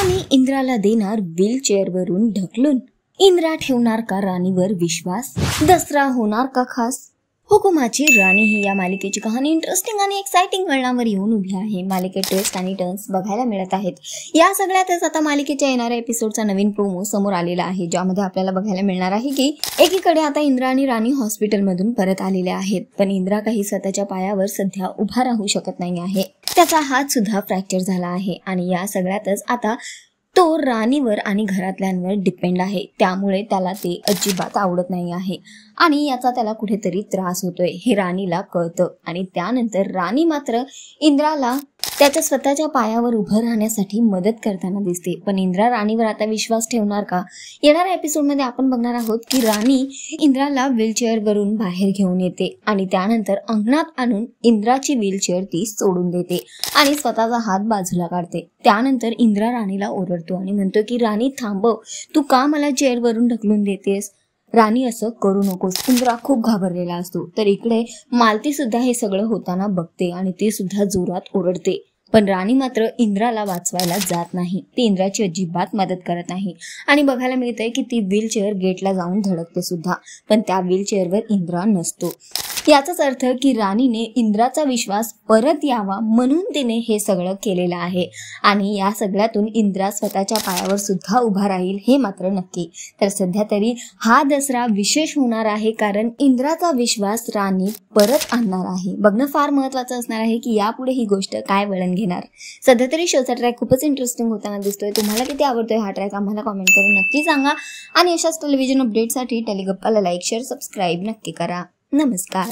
राणी इंद्राला देणार व्हीलचेअरवरून ढकलून, इंद्रा ठेवणार का राणीवर विश्वास, दसरा होणार का खास? हुकुमाची राणी ही या मालिकेची कहाणी इंटरेस्टिंग आणि एक्साइटिंग वळणावर येऊन उभी आहे. मालिकेत ट्विस्ट आणि टर्न्स बघायला मिळत आहेत. या सगळ्यातच आता मालिकेच्या येणाऱ्या एपिसोडचा नवीन प्रोमो समोर आलेला आहे, ज्यामध्ये आपल्याला बघायला मिळणार आहे की एकीकडे आता इंद्रा आणि राणी हॉस्पिटलमधून परत आलेल्या आहेत, पण इंद्रा काही स्वतःच्या पायावर सध्या उभा राहू शकत नाही आहे. त्याचा हात सुद्धा फ्रॅक्चर झाला आहे आणि या सगळ्यातच आता तो राणीवर आणि घरातल्यांवर डिपेंड आहे. त्यामुळे त्याला ते अजिबात आवडत नाही आहे आणि याचा त्याला कुठेतरी त्रास होतोय हे राणीला कळतं. आणि त्यानंतर राणी मात्र इंद्राला त्याच्या स्वतःच्या पायावर उभं राहण्यासाठी मदत करताना दिसते. पण इंद्रा राणीवर आता विश्वास ठेवणार का? येणाऱ्या एपिसोडमध्ये आपण बघणार आहोत की राणी इंद्राला व्हीलचेअरवरून बाहेर घेऊन येते आणि त्यानंतर अंगणात आणून इंद्राची व्हीलचेअर ती सोडून देते आणि स्वतःचा हात बाजूला काढते. त्यानंतर इंद्रा राणीला ओरडतो आणि म्हणतो की राणी थांबव, तू का मला चेअरवरून ढकलून देतेस? राणी असं करू नकोस. इंद्रा खूप घाबरलेला असतो. तर इकडे मालती सुद्धा हे सगळं होताना बघते आणि ती सुद्धा जोरात ओरडते. पण राणी मात्र इंद्राला वाचवायला जात नाही. ती इंद्राची अजिबात मदत करत नाही आणि बघायला मिळतंय की ती व्हीलचेअर गेटला जाऊन धडकते सुद्धा, पण त्या व्हीलचेअरवर इंद्रा नसतो. याचाच अर्थ की राणीने इंद्राचा विश्वास परत यावा म्हणून तिने हे सगळं केलेलं आहे आणि या सगळ्यातून इंद्रा स्वतःच्या पायावर सुद्धा उभा राहील हे मात्र नक्की. तर सध्या तरी हा दसरा विशेष होणार आहे, कारण इंद्राचा विश्वास राणी परत आणणार आहे. बघणं फार महत्त्वाचं असणार आहे की यापुढे ही गोष्ट काय वळण घेणार. सध्या तरी शोचा ट्रॅक खूपच इंटरेस्टिंग होताना दिसतोय. तुम्हाला किती आवडतोय हा ट्रॅक आम्हाला कमेंट करून नक्की सांगा आणि अशाच टेलिव्हिजन अपडेटसाठी टेलिगप्पाला लाईक, शेअर, सबस्क्राईब नक्की करा. नमस्कार.